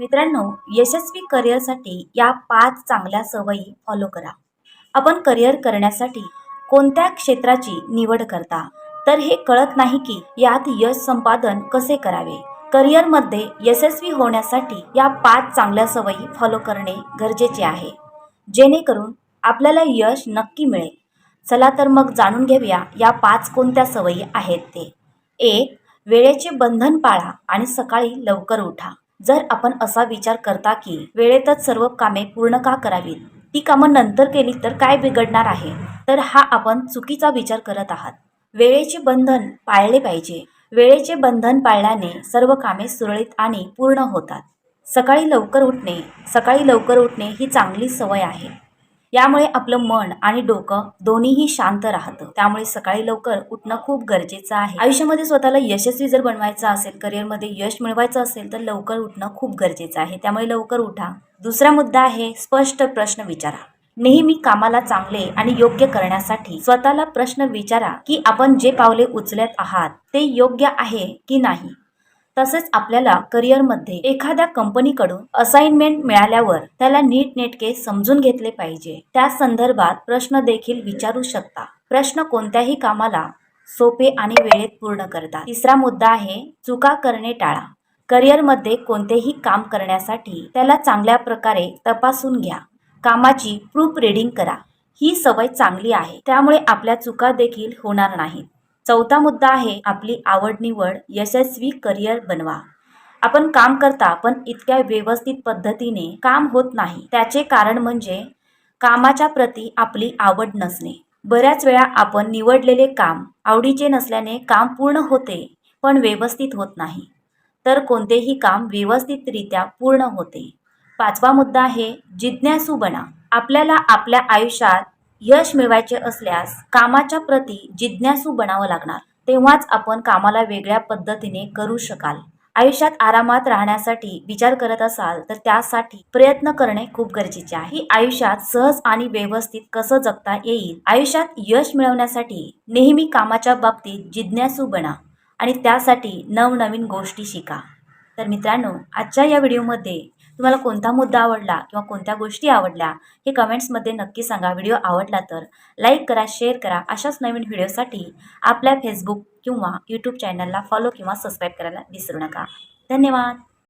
मित्रांनो, यशस्वी करिअरसाठी या 5 चांगल्या सवयी फॉलो करा. आपण करिअर करण्यासाठी कोणत्या क्षेत्राची निवड करता, तर हे कळत नाही की यात यश संपादन कसे करावे. करिअरमध्ये यशस्वी होण्यासाठी या 5 चांगल्या सवयी फॉलो करणे गरजेचे आहे, जेणेकरून आपल्याला यश नक्की मिळेल. चला तर मग जाणून घेऊया या 5 कोणत्या सवयी आहेत ते. 1. वेळेचे बंधन पाळा आणि सकाळी लवकर उठा. जर आपण असा विचार करता की वेळेतच सर्व कामे पूर्ण का करावीत, ती कामं नंतर केली तर काय बिघडणार आहे, तर हा आपण चुकीचा विचार करत आहात. वेळेचे बंधन पाळले पाहिजे. वेळेचे बंधन पाळल्याने सर्व कामे सुरळीत आणि पूर्ण होतात. सकाळी लवकर उठणे ही चांगली सवय आहे. यामुळे आपलं मन आणि डोकं दोन्हीही शांत राहतं. त्यामुळे सकाळी लवकर उठणं खूप गरजेचं आहे. आयुष्यामध्ये स्वतःला यशस्वी जर बनवायचं असेल, करिअरमध्ये यश मिळवायचं असेल, तर लवकर उठणं खूप गरजेचं आहे. त्यामुळे लवकर उठा. दुसरा मुद्दा आहे स्पष्ट प्रश्न विचारा. नेहमी कामाला चांगले आणि योग्य करण्यासाठी स्वतःला प्रश्न विचारा की आपण जे पावले उचलत आहात ते योग्य आहे की नाही. तसेच आपल्याला करिअरमध्ये एखाद्या कंपनीकडून असाइनमेंट मिळाल्यावर त्याला नीटनेटके समजून घेतले पाहिजे. त्या संदर्भात प्रश्न देखील विचारू शकता. प्रश्न कोणत्याही कामाला सोपे आणि वेळेत पूर्ण करतात. तिसरा मुद्दा आहे चुका करणे टाळा. करिअरमध्ये कोणतेही काम करण्यासाठी त्याला चांगल्या प्रकारे तपासून घ्या. कामाची प्रूफ रीडिंग करा. ही सवय चांगली आहे, त्यामुळे आपल्या चुका देखील होणार नाहीत. चौथा मुद्दा आहे आपली आवड निवड यशस्वी करिअर बनवा. आपण काम करता पण इतक्या व्यवस्थित पद्धतीने काम होत नाही. त्याचे कारण म्हणजे कामाच्या प्रती आपली आवड नसणे. बऱ्याच वेळा आपण निवडलेले काम आवडीचे नसल्याने काम पूर्ण होते पण व्यवस्थित होत नाही, तर कोणतेही काम व्यवस्थितरित्या पूर्ण होते. पाचवा मुद्दा आहे जिज्ञासू बना. आपल्याला आपल्या आयुष्यात यश मिळवायचे असल्यास कामाच्या प्रती जिज्ञासू बनावं लागणार. तेव्हाच आपण कामाला वेगळ्या पद्धतीने करू शकाल. आयुष्यात आरामात राहण्यासाठी विचार करत असाल तर त्यासाठी प्रयत्न करणे खूप गरजेचे आहे. आयुष्यात सहज आणि व्यवस्थित कसं जगता येईल. आयुष्यात यश मिळवण्यासाठी नेहमी कामाच्या बाबतीत जिज्ञासू बना आणि त्यासाठी नवनवीन गोष्टी शिका. तर मित्रांनो, आजच्या या व्हिडिओमध्ये तुम्हाला कोणता मुद्दा आवडला किंवा कोणत्या गोष्टी आवडल्या हे कमेंट्समध्ये नक्की सांगा. व्हिडिओ आवडला तर लाईक करा, शेअर करा. अशाच नवीन व्हिडिओसाठी आपल्या फेसबुक किंवा यूट्यूब चॅनलला फॉलो किंवा सबस्क्राईब करायला विसरू नका. धन्यवाद.